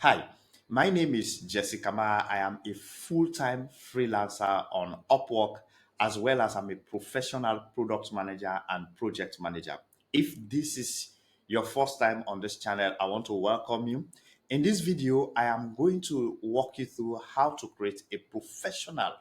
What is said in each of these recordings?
Hi, my name is Jessica Ma. I am a full-time freelancer on Upwork, as well as I'm a professional product manager and project manager. If this is your first time on this channel, I want to welcome you. In this video, I am going to walk you through how to create a professional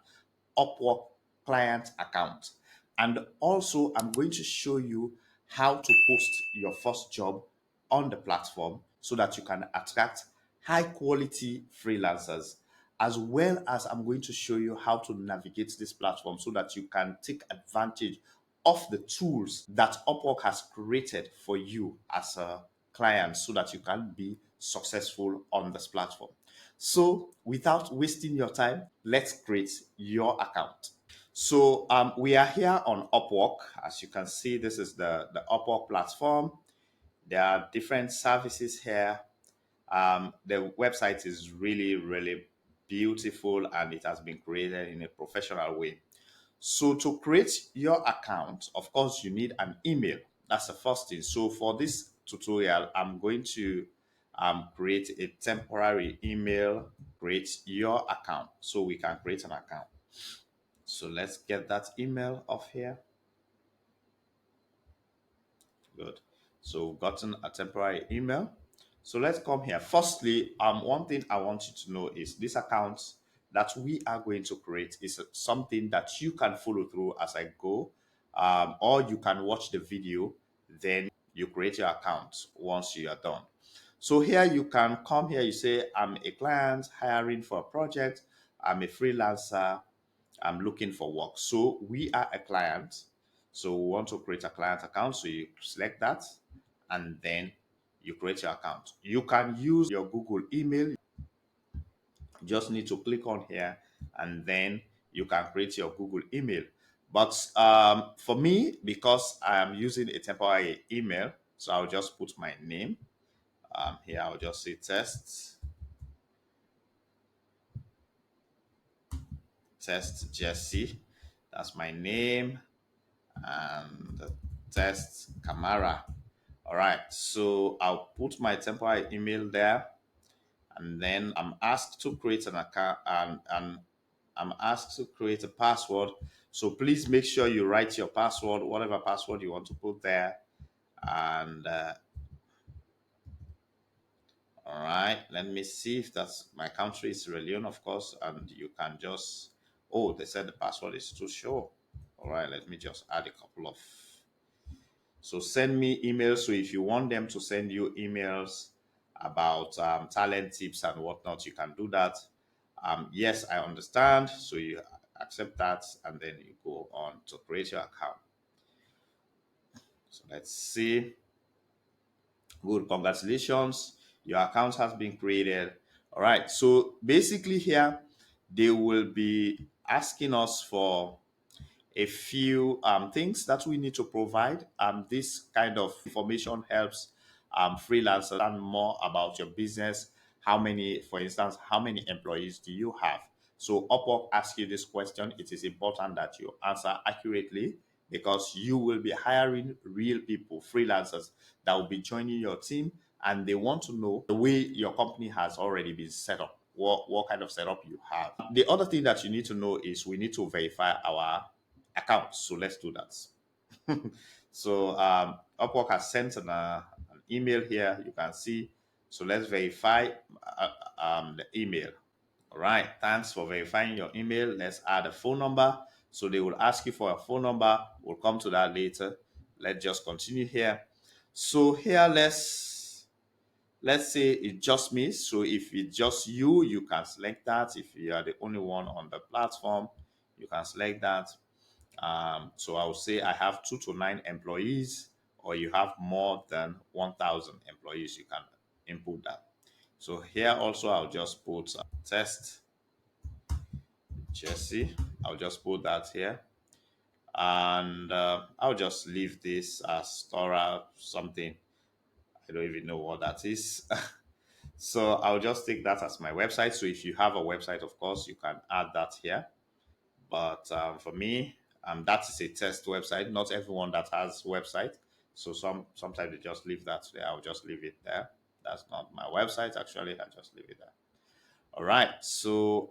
Upwork client account. And also, I'm going to show you how to post your first job on the platform so that you can attract high quality freelancers, as well as I'm going to show you how to navigate this platform so that you can take advantage of the tools that Upwork has created for you as a client so that you can be successful on this platform. So without wasting your time, let's create your account. So we are here on Upwork. As you can see, this is the Upwork platform. There are different services here. The website is really, really beautiful and it has been created in a professional way. So to create your account, of course, you need an email. That's the first thing. So for this tutorial, I'm going to create a temporary email, create your account so we can create an account. So let's get that email off here. Good. So we've gotten a temporary email. So let's come here. Firstly, one thing I want you to know is this account that we are going to create is something that you can follow through as I go, or you can watch the video, then you create your account once you are done. So here you can come here, you say, I'm a client hiring for a project, I'm a freelancer, I'm looking for work. So we are a client. So we want to create a client account. So you select that and then you create your account. You can use your Google email. You just need to click on here and then you can create your Google email. But for me, because I am using a temporary email, so I'll just put my name. Here I'll just say test Jesse. That's my name. And test Camara. All right, so I'll put my temporary email there, and then I'm asked to create an account, and I'm asked to create a password. So please make sure you write your password, whatever password you want to put there. And all right, let me see if that's my country is Sierra Leone, of course, and you can just, oh, they said the password is too short. All right, let me just add a couple of. So send me emails. So if you want them to send you emails about talent tips and whatnot, you can do that. Yes, I understand. So you accept that and then you go on to create your account. So let's see. Good, congratulations. Your account has been created. All right. So basically here, they will be asking us for a few things that we need to provide. This kind of information helps freelancers learn more about your business. How many, for instance, how many employees do you have? So Upwork asks you this question. It is important that you answer accurately because you will be hiring real people, freelancers that will be joining your team, and they want to know the way your company has already been set up, what kind of setup you have. The other thing that you need to know is we need to verify our account. So let's do that. So Upwork has sent an email here. You can see. So let's verify the email. All right. Thanks for verifying your email. Let's add a phone number. So they will ask you for a phone number. We'll come to that later. Let's just continue here. So here, let's say it's just me. So if it's just you, you can select that. If you are the only one on the platform, you can select that. So I would say I have 2 to 9 employees, or you have more than 1,000 employees, you can input that. So here also I'll just put test Jesse. I'll just put that here. And I'll just leave this as store something. I don't even know what that is. So I'll just take that as my website. So if you have a website, of course, you can add that here. But for me, that is a test website. Not everyone that has website. So sometimes they just leave that there. I'll just leave it there. That's not my website. Actually, I just leave it there. All right. So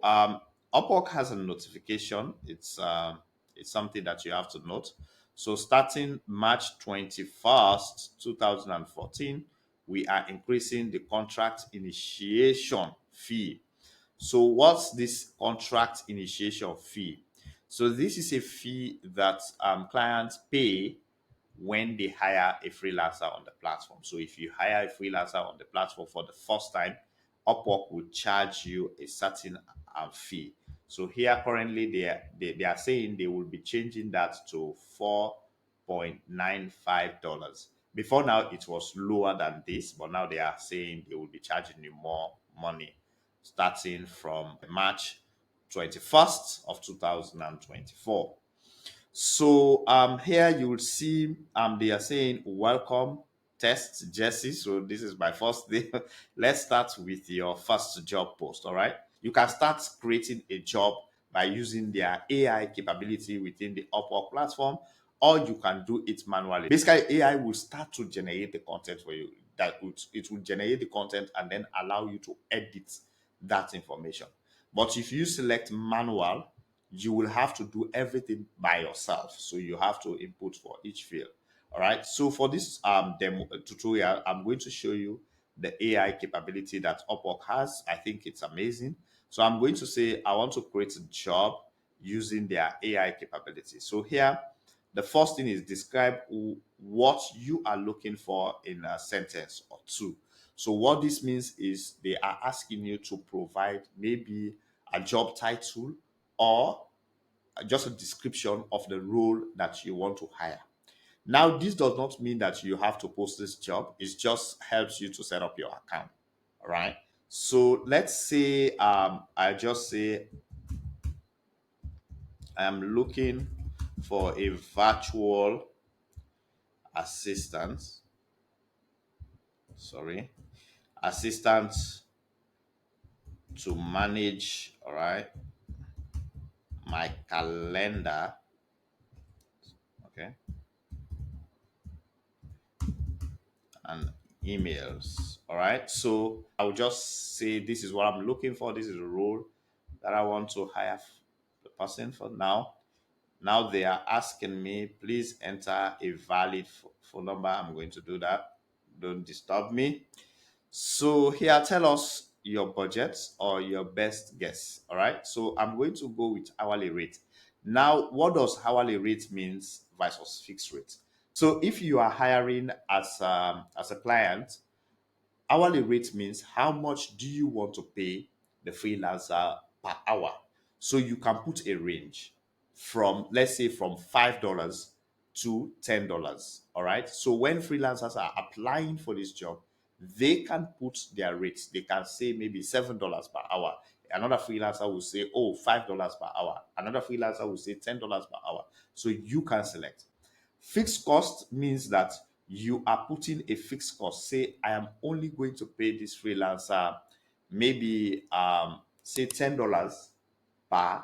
Upwork has a notification. It's something that you have to note. So starting March 21st, 2014, we are increasing the contract initiation fee. So what's this contract initiation fee? So this is a fee that clients pay when they hire a freelancer on the platform. So if you hire a freelancer on the platform for the first time, Upwork will charge you a certain fee. So here currently they are saying they will be changing that to $4.95. Before now it was lower than this, but now they are saying they will be charging you more money starting from March 21st of 2024. So here you will see they are saying welcome test Jesse. So this is my first day. Let's start with your first job post. All right. You can start creating a job by using their AI capability within the Upwork platform, or you can do it manually. Basically, AI will start to generate the content for you. It will generate the content and then allow you to edit that information. But if you select manual, you will have to do everything by yourself. So you have to input for each field. All right. So for this demo tutorial, I'm going to show you the AI capability that Upwork has. I think it's amazing. So I'm going to say I want to create a job using their AI capability. So here, the first thing is describe what you are looking for in a sentence or two. So what this means is they are asking you to provide maybe a job title or just a description of the role that you want to hire. Now, this does not mean that you have to post this job. It just helps you to set up your account. All right. So let's say I just say I'm looking for a virtual assistant. Sorry, assistant to manage. All right, my calendar. Okay, and emails. All right. So I'll just say this is what I'm looking for. This is a role that I want to hire the person for now. Now they are asking me, please enter a valid phone number. I'm going to do that. Don't disturb me. So here, tell us your budget or your best guess. All right. So I'm going to go with hourly rate. Now, what does hourly rate means versus fixed rate? So if you are hiring as a client, hourly rate means how much do you want to pay the freelancer per hour. So you can put a range from, let's say, from $5 to $10. All right. So when freelancers are applying for this job, they can put their rates. They can say maybe $7 per hour. Another freelancer will say, oh, $5 per hour. Another freelancer will say $10 per hour. So you can select. Fixed cost means that you are putting a fixed cost. Say, I am only going to pay this freelancer maybe say $10 per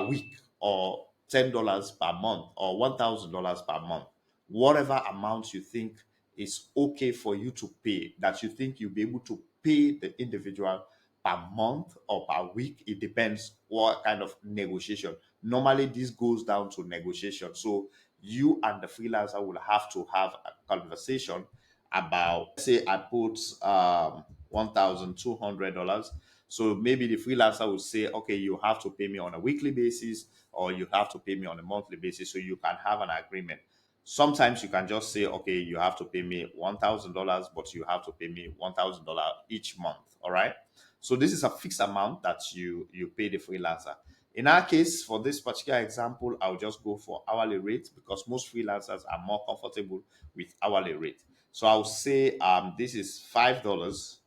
week, or $10 per month, or $1,000 per month. Whatever amount you think is okay for you to pay, that you think you'll be able to pay the individual per month or per week. It depends what kind of negotiation. Normally, this goes down to negotiation. So you and the freelancer will have to have a conversation about, say I put $1,200. So maybe the freelancer will say, okay, you have to pay me on a weekly basis, or you have to pay me on a monthly basis, so you can have an agreement. Sometimes you can just say, okay, you have to pay me $1,000, but you have to pay me $1,000 each month. All right. So this is a fixed amount that you pay the freelancer. In our case, for this particular example, I'll just go for hourly rate because most freelancers are more comfortable with hourly rate. So I'll say this is $5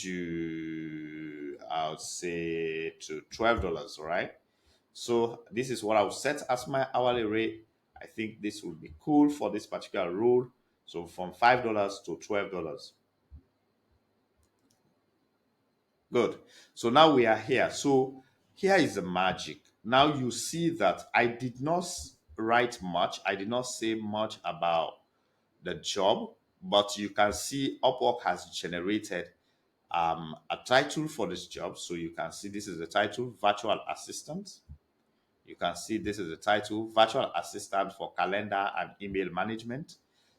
to, I'll say, to $12, right? So this is what I'll set as my hourly rate. I think this will be cool for this particular role. So from $5 to $12. Good. So now we are here. So here is the magic. Now you see that I did not write much. I did not say much about the job, but you can see Upwork has generated a title for this job. So you can see this is the title, virtual assistant. You can see this is the title, virtual assistant for calendar and email management.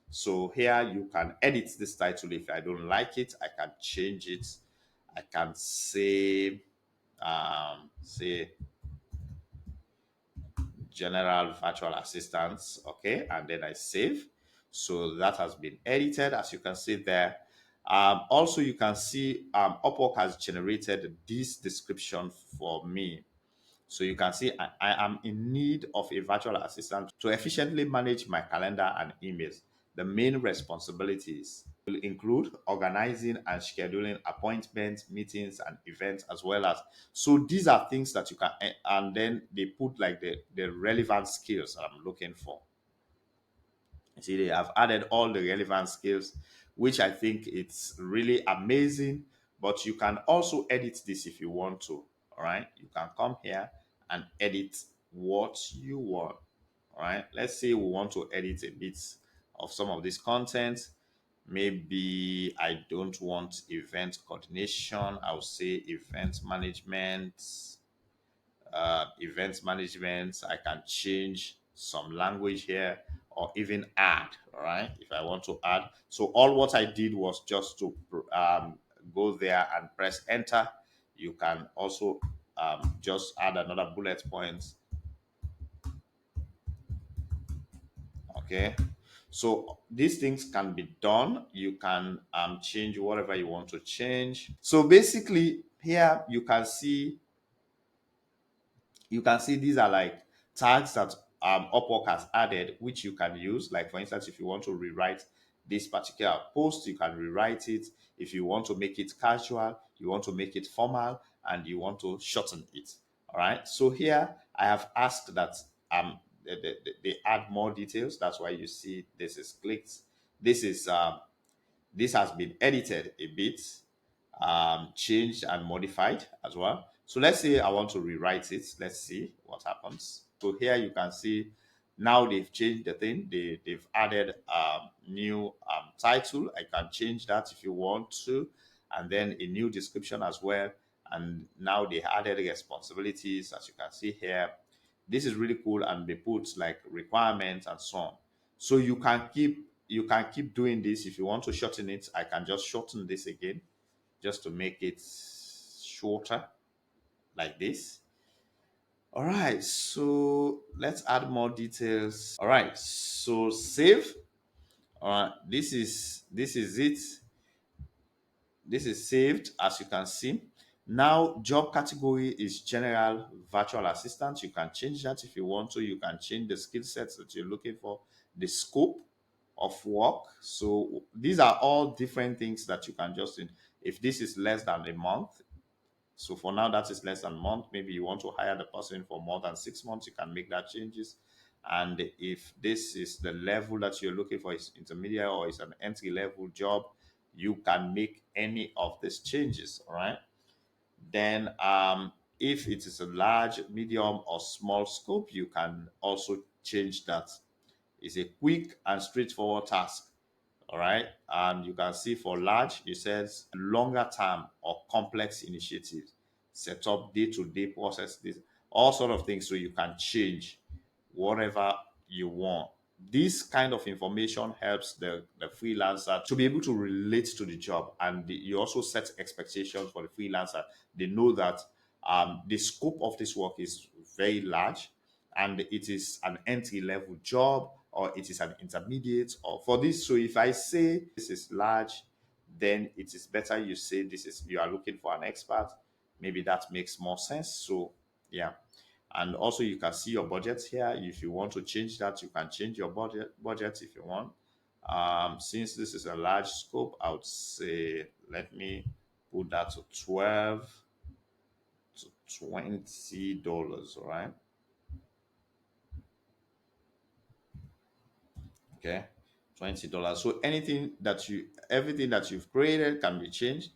So here you can edit this title. If I don't like it, I can change it. I can say general virtual assistants, okay, and then I save. So that has been edited, as you can see there. Also, you can see Upwork has generated this description for me. So you can see I am in need of a virtual assistant to efficiently manage my calendar and emails. The main responsibilities will include organizing and scheduling appointments, meetings, and events, as well as. So these are things that you can, and then they put like the relevant skills that I'm looking for. You see, they have added all the relevant skills, which I think it's really amazing. But you can also edit this if you want to. All right, you can come here and edit what you want. All right, let's say we want to edit a bit of some of this content. Maybe I don't want event coordination. I'll say event management. I can change some language here or even add, all right, if I want to add. So all what I did was just to go there and press enter. You can also just add another bullet point, okay. So these things can be done. You can change whatever you want to change. So basically here you can see these are like tags that Upwork has added, which you can use. Like for instance, if you want to rewrite this particular post, you can rewrite it. If you want to make it casual, you want to make it formal, and you want to shorten it. All right. So here I have asked that they add more details. That's why you see this is clicked. This is this has been edited a bit, changed and modified as well. So let's say I want to rewrite it. Let's see what happens. So here you can see now they've changed the thing. They've added new title. I can change that if you want to, and then a new description as well. And now they added responsibilities, as you can see here. This is really cool, and they put like requirements and so on. So you can keep doing this. If you want to shorten it, I can just shorten this again just to make it shorter like this. All right, so let's add more details. All right, so save. All right, this is it. This is saved, as you can see. Now, job category is general virtual assistant. You can change that if you want to. You can change the skill sets that you're looking for, the scope of work. So these are all different things that you can just in. If this is less than a month, so for now that is less than a month. Maybe you want to hire the person for more than 6 months, you can make that changes. And if this is the level that you're looking for, is intermediate or is an entry level job, you can make any of these changes. All right. Then if it is a large, medium, or small scope, you can also change that. It's a quick and straightforward task. All right. And you can see for large, it says longer term or complex initiatives, set up day-to-day processes, all sort of things. So you can change whatever you want. This kind of information helps the freelancer to be able to relate to the job. And you also set expectations for the freelancer. They know that the scope of this work is very large, and it is an entry level job, or it is an intermediate, or for this. So if I say this is large, then it is better you say this is you are looking for an expert. Maybe that makes more sense. So yeah. And also you can see your budget here. If you want to change that, you can change your budget if you want. Since this is a large scope, I would say let me put that to 12 to $20. All right. Okay, $20. So everything that you've created can be changed.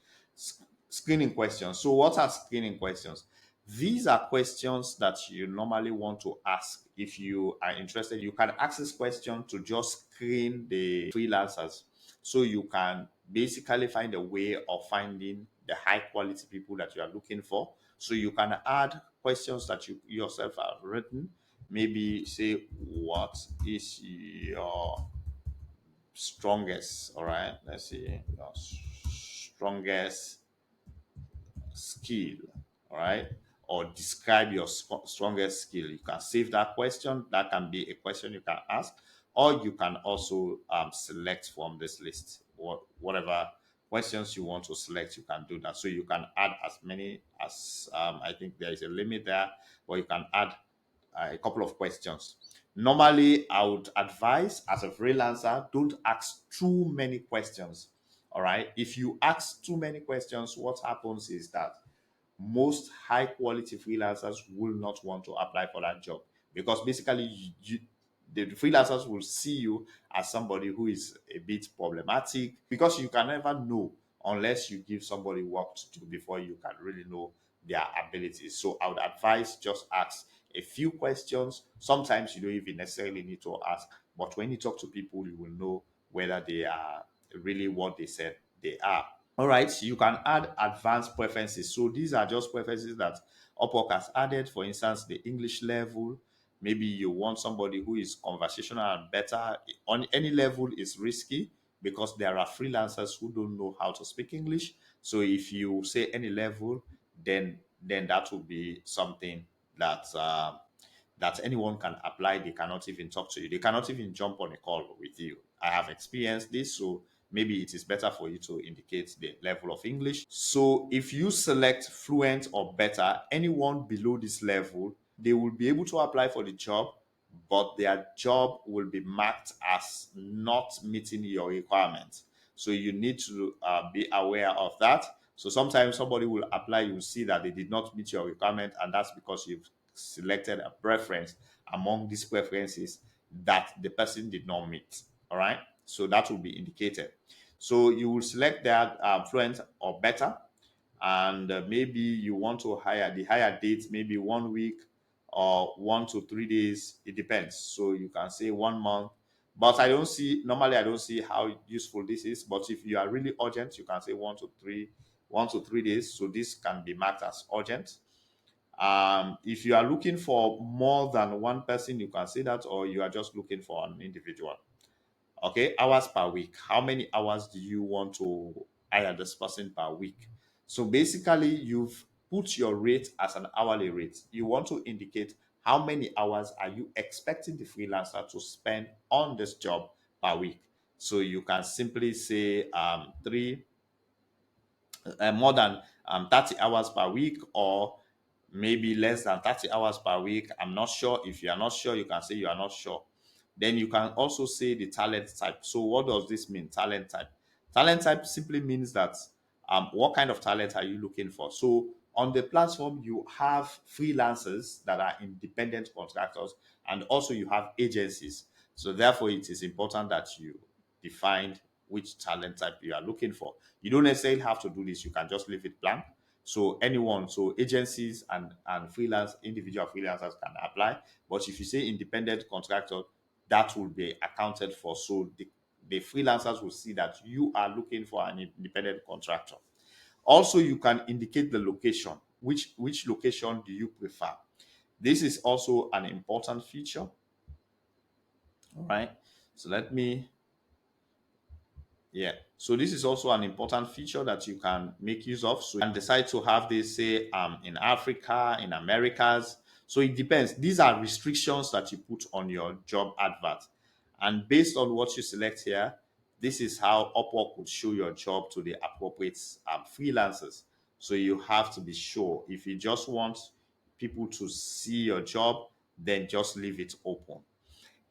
Screening questions. So what are screening questions? These are questions that you normally want to ask. If you are interested, you can ask this question to just screen the freelancers. So you can basically find a way of finding the high quality people that you are looking for. So you can add questions that you yourself have written. Maybe say, what is your strongest? All right, let's see, your strongest skill, all right, or describe your strongest skill. You can save that question. That can be a question you can ask, or you can also select from this list. Whatever questions you want to select, you can do that. So you can add as many as, I think there is a limit there, but you can add a couple of questions. Normally, I would advise as a freelancer, don't ask too many questions. All right. If you ask too many questions, what happens is that most high quality freelancers will not want to apply for that job, because basically the freelancers will see you as somebody who is a bit problematic, because you can never know unless you give somebody work to do before you can really know their abilities. So I would advise just ask a few questions. Sometimes you don't even necessarily need to ask, but when you talk to people, you will know whether they are really what they said they are. All right, so you can add advanced preferences. So these are just preferences that Upwork has added. For instance, the English level. Maybe you want somebody who is conversational and better. On any level is risky, because there are freelancers who don't know how to speak English. So if you say any level, then that will be something that that anyone can apply. They cannot even talk to you. They cannot even jump on a call with you. I have experienced this, so maybe it is better for you to indicate the level of English. So if you select fluent or better, anyone below this level, they will be able to apply for the job, but their job will be marked as not meeting your requirements. So you need to be aware of that. So sometimes somebody will apply, you will see that they did not meet your requirement, and that's because you've selected a preference among these preferences that the person did not meet. All right. So that will be indicated. So you will select that fluent or better, and maybe you want to hire the higher date, maybe 1 week or 1 to 3 days. It depends. So you can say 1 month. But I don't see how useful this is. But if you are really urgent, you can say 1 to 3 days. So this can be marked as urgent. If you are looking for more than one person, you can say that, or you are just looking for an individual. Okay, hours per week. How many hours do you want to hire this person per week? So basically, you've put your rate as an hourly rate. You want to indicate how many hours are you expecting the freelancer to spend on this job per week. So you can simply say more than 30 hours per week, or maybe less than 30 hours per week. I'm not sure. If you are not sure, you can say you are not sure. Then you can also say the talent type. So what does this mean, talent type? Talent type simply means that what kind of talent are you looking for? So on the platform, you have freelancers that are independent contractors, and also you have agencies. So therefore, it is important that you define which talent type you are looking for. You don't necessarily have to do this. You can just leave it blank. So anyone, so agencies and freelance individual freelancers can apply. But if you say independent contractor, that will be accounted for. So the freelancers will see that you are looking for an independent contractor. Also, you can indicate the location. Which location do you prefer? This is also an important feature. All right. So let me Yeah. So this is also an important feature that you can make use of. So you can decide to have this, say, in Africa, in Americas. So it depends. These are restrictions that you put on your job advert. And based on what you select here, this is how Upwork would show your job to the appropriate freelancers. So you have to be sure. If you just want people to see your job, then just leave it open.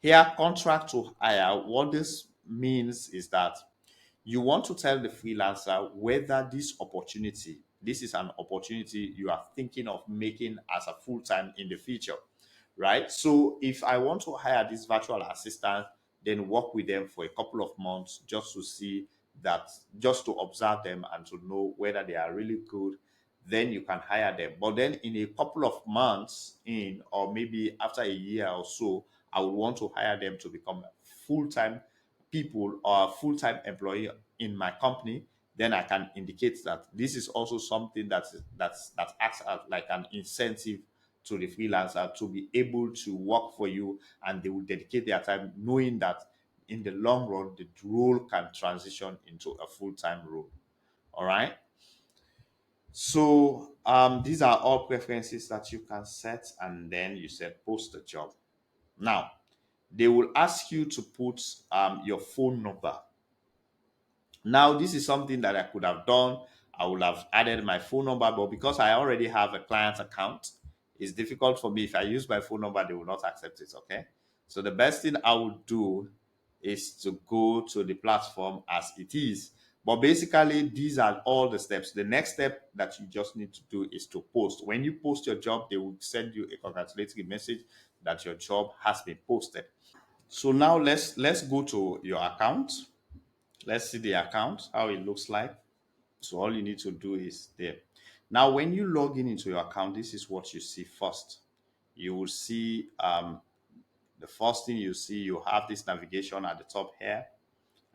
Here, contract to hire, what this means is that you want to tell the freelancer whether this is an opportunity you are thinking of making as a full-time in the future, right? So if I want to hire this virtual assistant, then work with them for a couple of months just to see that, just to observe them and to know whether they are really good, then you can hire them. But then in a couple of months in, or maybe after a year or so, I would want to hire them to become full-time people or a full-time employee in my company, then I can indicate that this is also something that acts as like an incentive to the freelancer to be able to work for you, and they will dedicate their time knowing that in the long run the role can transition into a full-time role. All right. So these are all preferences that you can set, and then you set post the job. Now they will ask you to put your phone number. Now, this is something that I could have done. I would have added my phone number, but because I already have a client account, it's difficult for me. If I use my phone number, they will not accept it. Okay. So the best thing I would do is to go to the platform as it is. But basically, these are all the steps. The next step that you just need to do is to post. When you post your job, they will send you a congratulatory message that your job has been posted. So now let's go to your account. Let's see the account, how it looks like. So all you need to do is there. Now, when you log in into your account, this is what you see first. You will see the first thing you see, you have this navigation at the top here.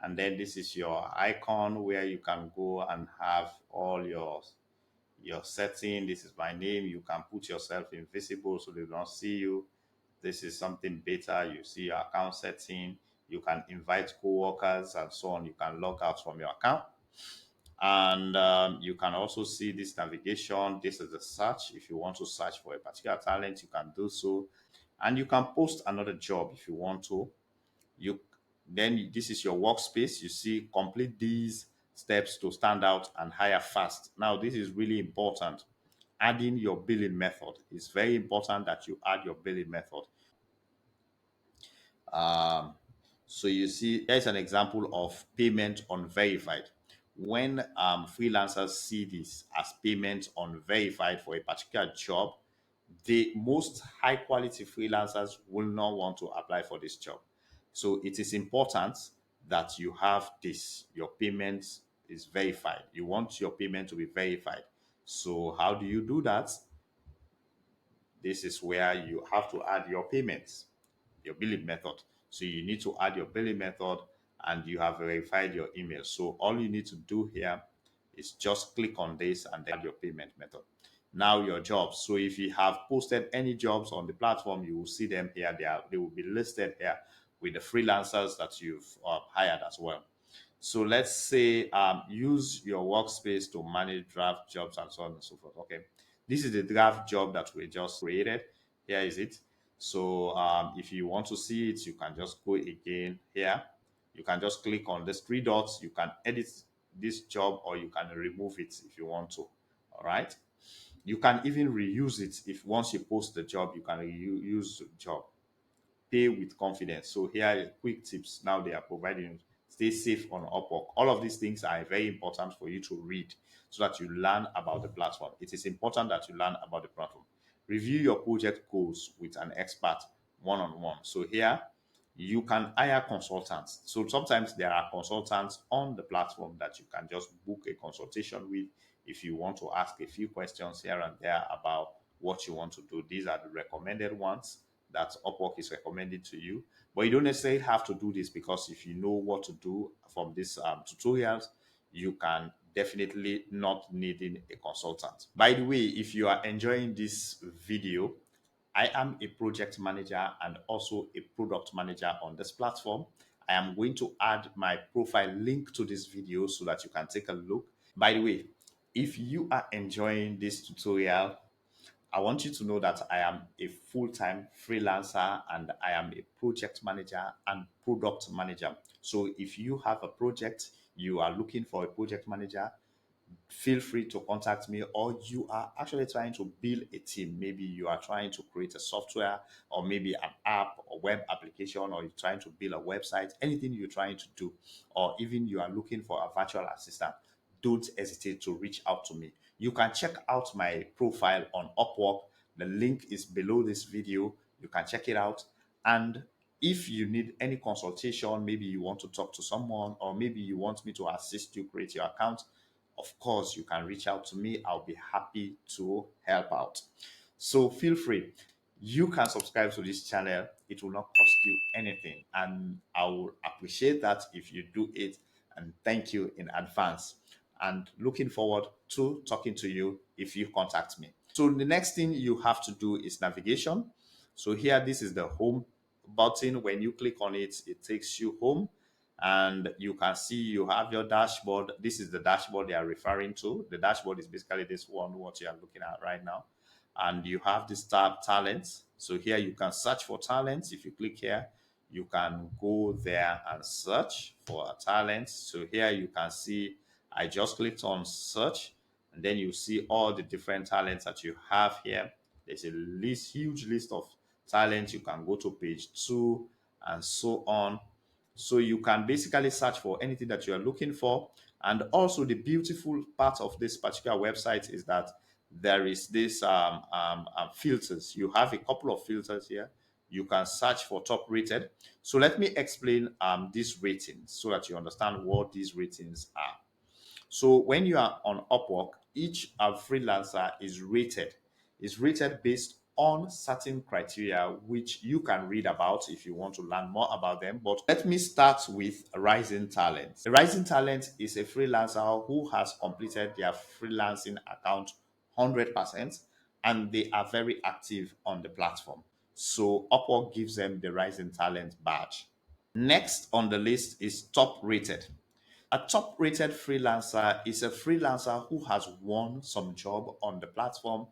And then this is your icon where you can go and have all your setting. This is my name. You can put yourself invisible so they don't see you. This is something beta. You see your account setting. You can invite co-workers and so on. You can log out from your account. And you can also see this navigation. This is the search. If you want to search for a particular talent, you can do so. And you can post another job if you want to. You Then this is your workspace. You see, complete these steps to stand out and hire fast. Now, this is really important. Adding your billing method. It's very important that you add your billing method. Um, so you see, there's an example of payment unverified. When freelancers see this as payment unverified for a particular job, the most high quality freelancers will not want to apply for this job. So it is important that you have this, your payment is verified. You want your payment to be verified. So how do you do that? This is where you have to add your payments, your billing method. So you need to add your billing method, and you have verified your email. So all you need to do here is just click on this and then add your payment method. Now your jobs. So if you have posted any jobs on the platform, you will see them here. They will be listed here with the freelancers that you've hired as well. So let's say use your workspace to manage draft jobs and so on and so forth. Okay. This is the draft job that we just created. Here is it. So if you want to see it, you can just go again here. You can just click on these three dots. You can edit this job or you can remove it if you want to. All right. You can even reuse it. If once you post the job, you can reuse the job. Pay with confidence. So here are quick tips now they are providing. Stay safe on Upwork. All of these things are very important for you to read so that you learn about the platform. It is important that you learn about the platform. Review your project goals with an expert one-on-one. So here you can hire consultants. So sometimes there are consultants on the platform that you can just book a consultation with if you want to ask a few questions here and there about what you want to do. These are the recommended ones that Upwork is recommending to you. But you don't necessarily have to do this, because if you know what to do from these tutorials, you can definitely not needing a consultant. By the way, if you are enjoying this video, I am a project manager and also a product manager on this platform. I am going to add my profile link to this video so that you can take a look. By the way, if you are enjoying this tutorial, I want you to know that I am a full-time freelancer and I am a project manager and product manager. So if you have a project, you are looking for a project manager, feel free to contact me. Or you are actually trying to build a team. Maybe you are trying to create a software or maybe an app or web application, or you're trying to build a website, anything you're trying to do, or even you are looking for a virtual assistant, don't hesitate to reach out to me. You can check out my profile on Upwork. The link is below this video. You can check it out. And if you need any consultation, maybe you want to talk to someone, or maybe you want me to assist you create your account, of course, you can reach out to me. I'll be happy to help out. So feel free. you can subscribe to this channel. It will not cost you anything, and I will appreciate that if you do it, and thank you in advance, and looking forward to talking to you if you contact me. So the next thing you have to do is navigation. So here, this is the home button. When you click on it, it takes you home, and you can see you have your dashboard. This is the dashboard they are referring to. The dashboard is basically this one, what you are looking at right now. And you have this tab talents. So here you can search for talents. If you click here, you can go there and search for a talent. So here you can see I just clicked on search, and then you see all the different talents that you have here. There's a huge list of talents. You can go to page 2 and so on. So you can basically search for anything that you are looking for. And also the beautiful part of this particular website is that there is this filters. You have a couple of filters here. You can search for top rated. So let me explain these ratings so that you understand what these ratings are. So when you are on Upwork, each freelancer is rated based on certain criteria, which you can read about if you want to learn more about them. But let me start with Rising Talent. A Rising Talent is a freelancer who has completed their freelancing account 100%, and they are very active on the platform. So Upwork gives them the Rising Talent badge. Next on the list is Top Rated. A top rated freelancer is a freelancer who has won some job on the platform,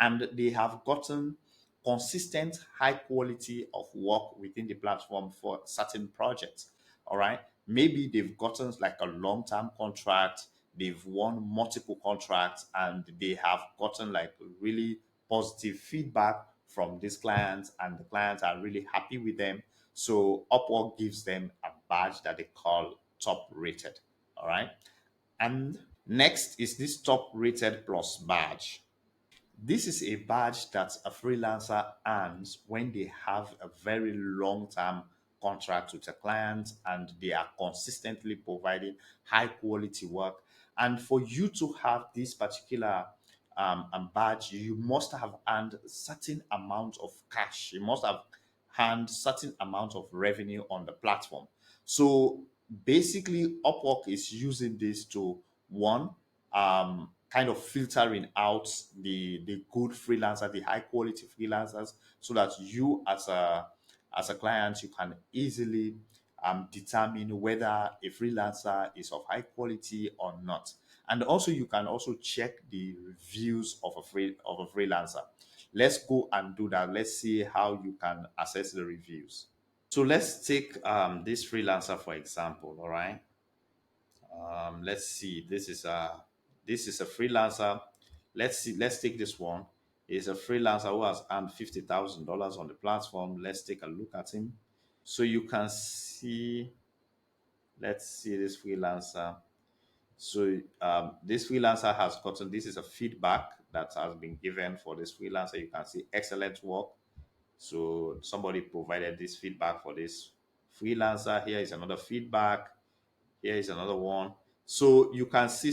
and they have gotten consistent high quality of work within the platform for certain projects. All right. Maybe they've gotten like a long term contract, they've won multiple contracts, and they have gotten like really positive feedback from these clients, and the clients are really happy with them. So Upwork gives them a badge that they call top rated. All right. And next is this top rated plus badge. This is a badge that a freelancer earns when they have a very long term contract with a client and they are consistently providing high quality work. And for you to have this particular badge, you must have earned a certain amount of cash. You must have earned certain amount of revenue on the platform. So basically, Upwork is using this to one, kind of filtering out the good freelancer, the high quality freelancers, so that you as a client you can easily determine whether a freelancer is of high quality or not. And also you can also check the reviews of a freelancer. Let's go and do that. Let's see how you can assess the reviews. So let's take this freelancer for example. All right. Let's see. This is a freelancer. Let's see. Let's take this one. He's a freelancer who has earned $50,000 on the platform. Let's take a look at him. So you can see. Let's see this freelancer. So this freelancer has gotten. This is a feedback that has been given for this freelancer. You can see excellent work. So somebody provided this feedback for this freelancer. Here is another feedback. Here is another one. So you can see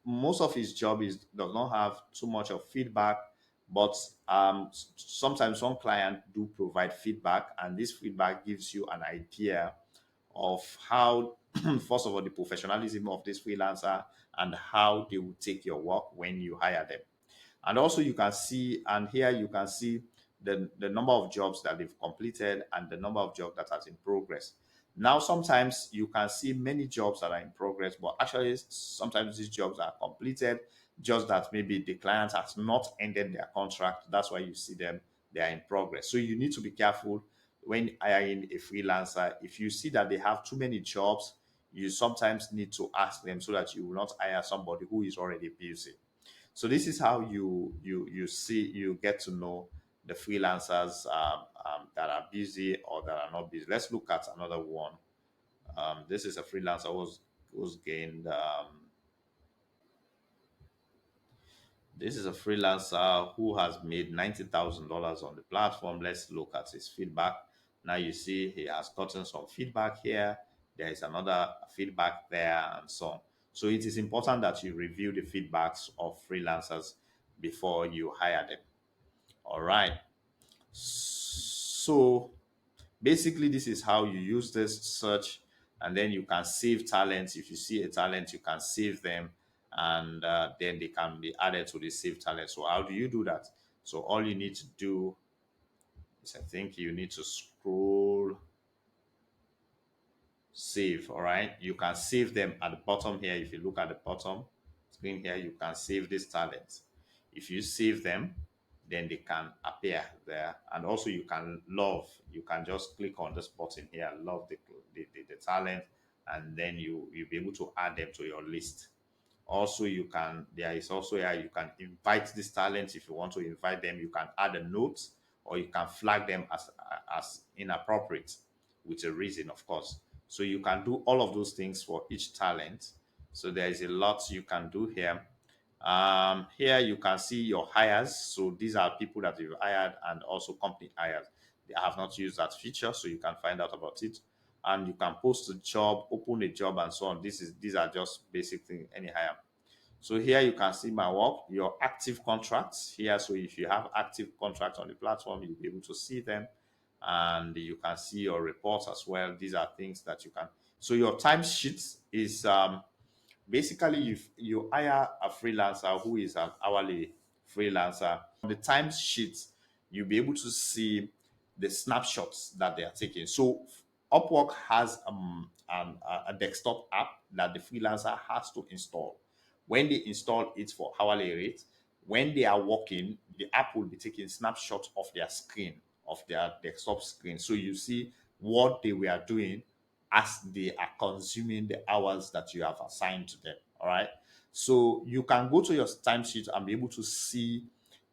most of his job does not have too much of feedback, but sometimes some clients do provide feedback, and this feedback gives you an idea of how, first of all, the professionalism of this freelancer and how they will take your work when you hire them. And also you can see, and here you can see the number of jobs that they've completed and the number of jobs that are in progress. Now, sometimes you can see many jobs that are in progress, but actually sometimes these jobs are completed, just that maybe the client has not ended their contract. That's why you see them, they are in progress. So you need to be careful when hiring a freelancer. If you see that they have too many jobs, you sometimes need to ask them so that you will not hire somebody who is already busy. So this is how you get to know the freelancers that are busy or that are not busy. Let's look at another one. This is a freelancer who's gained. This is a freelancer who has made $90,000 on the platform. Let's look at his feedback. Now you see he has gotten some feedback here. There is another feedback there, and so on. So it is important that you review the feedbacks of freelancers before you hire them. All right. So basically, this is how you use this search, and then you can save talents. If you see a talent, you can save them, and then they can be added to the save talent. So how do you do that? So all you need to do is, I think you need to scroll, save. All right, you can save them at the bottom here. If you look at the bottom screen here, you can save these talents. If you save them, then they can appear there, and also you can love. You can just click on this button here, love the talent, and then you'll be able to add them to your list. Also, you can, there is also here, you can invite these talents. If you want to invite them, you can add a note, or you can flag them as inappropriate with a reason, of course. So you can do all of those things for each talent. So there is a lot you can do here. Here you can see your hires. So these are people that you've hired, and also company hires. They have not used that feature, so you can find out about it. And you can post a job, open a job, and so on. These are just basic things, any hire. So here you can see my work, your active contracts here. So if you have active contracts on the platform, you'll be able to see them, and you can see your reports as well. These are things that you can. So your timesheets is basically, if you hire a freelancer who is an hourly freelancer, on the timesheets, you'll be able to see the snapshots that they are taking. So Upwork has a desktop app that the freelancer has to install. When they install it for hourly rate, when they are working, the app will be taking snapshots of their screen, of their desktop screen. So you see what they were doing as they are consuming the hours that you have assigned to them. All right. So you can go to your timesheet and be able to see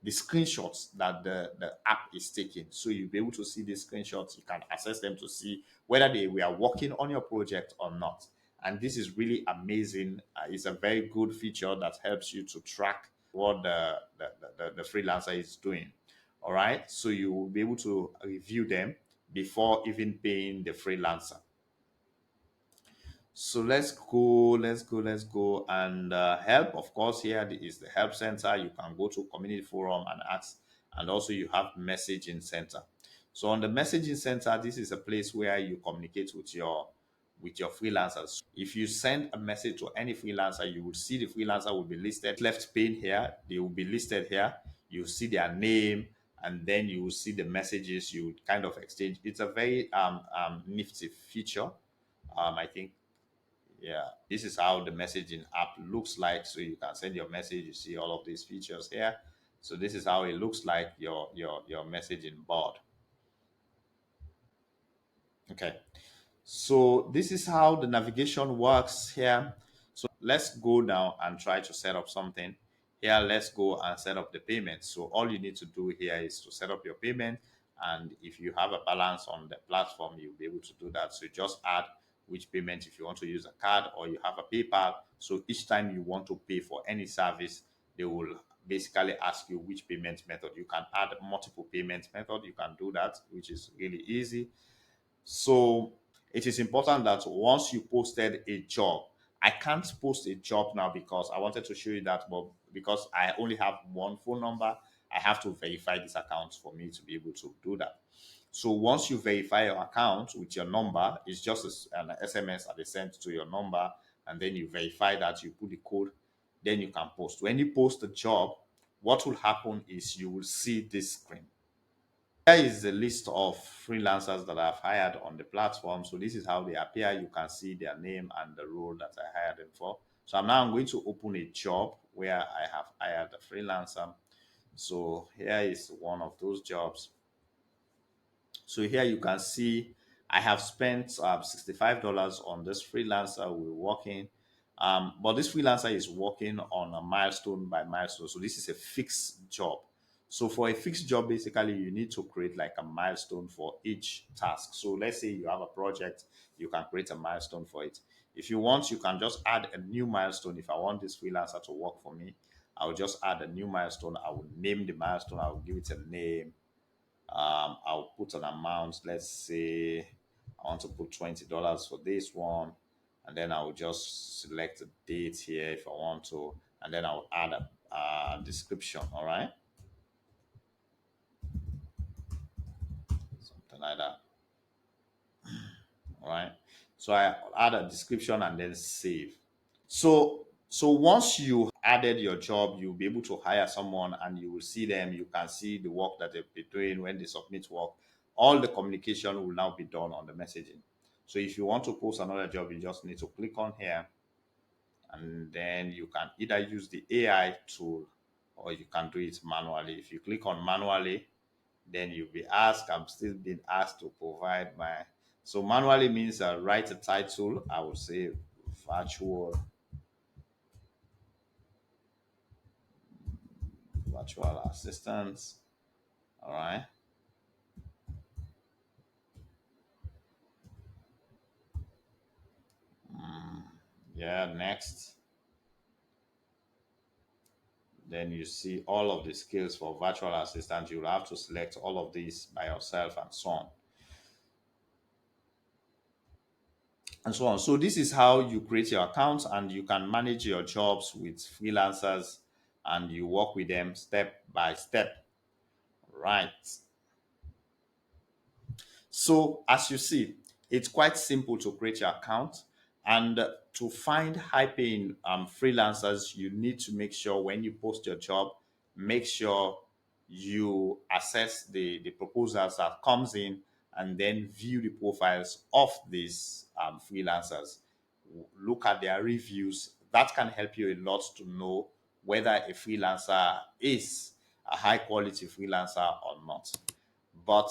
the screenshots that the app is taking. So you'll be able to see the screenshots. You can access them to see whether they were working on your project or not. And this is really amazing. It's a very good feature that helps you to track what the freelancer is doing. All right. So you will be able to review them before even paying the freelancer. So let's go. And help, of course, here is the help center. You can go to community forum and ask. And also you have messaging center. So on the messaging center, this is a place where you communicate with your freelancers. If you send a message to any freelancer, you will see the freelancer will be listed left pane here. They will be listed here. You see their name, and then you will see the messages you would kind of exchange. It's a very nifty feature. I think, yeah, this is how the messaging app looks like. So you can send your message. You see all of these features here. So this is how it looks like, your messaging board. Okay. So this is how the navigation works here. So let's go now and try to set up something. Here, let's go and set up the payment. So all you need to do here is to set up your payment. And if you have a balance on the platform, you'll be able to do that. So just add which payment, if you want to use a card or you have a PayPal. So each time you want to pay for any service, they will basically ask you which payment method. You can add multiple payment method. You can do that, which is really easy. So it is important that once you posted a job, I can't post a job now because I wanted to show you that, but because I only have one phone number, I have to verify this account for me to be able to do that. So once you verify your account with your number, it's just an SMS that they send to your number, and then you verify that, you put the code, then you can post. When you post a job, what will happen is you will see this screen. Here is the list of freelancers that I've hired on the platform. So this is how they appear. You can see their name and the role that I hired them for. So now I'm going to open a job where I have hired a freelancer. So here is one of those jobs. So here you can see I have spent $65 on this freelancer. We're working, but this freelancer is working on a milestone by milestone. So this is a fixed job. So for a fixed job, basically, you need to create like a milestone for each task. So let's say you have a project, you can create a milestone for it. If you want, you can just add a new milestone. If I want this freelancer to work for me, I will just add a new milestone. I will name the milestone. I will give it a name. I'll put an amount. Let's say I want to put $20 for this one, and then I'll just select a date here if I want to, and then I'll add a description. All right. like that. All right. So I add a description and then save. So once you added your job, you'll be able to hire someone and you will see them. You can see the work that they've been doing when they submit work. All the communication will now be done on the messaging. So if you want to post another job, you just need to click on here and then you can either use the AI tool or you can do it manually. If you click on manually, then you'll be asked. I'm still being asked to provide my. So manually means write a title. I would say virtual assistants. All right. Yeah. Next, then you see all of the skills for virtual assistant. You'll have to select all of these by yourself and so on. And so on. So this is how you create your accounts and you can manage your jobs with freelancers and you work with them step by step. Right. So as you see, it's quite simple to create your account and to find high paying freelancers, you need to make sure when you post your job, make sure you assess the proposals that comes in and then view the profiles of these freelancers. Look at their reviews. That can help you a lot to know whether a freelancer is a high quality freelancer or not. But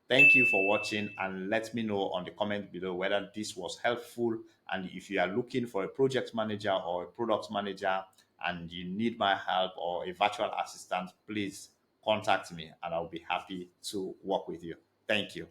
thank you for watching and let me know on the comment below whether this was helpful. And if you are looking for a project manager or a product manager and you need my help or a virtual assistant, please contact me and I'll be happy to work with you. Thank you.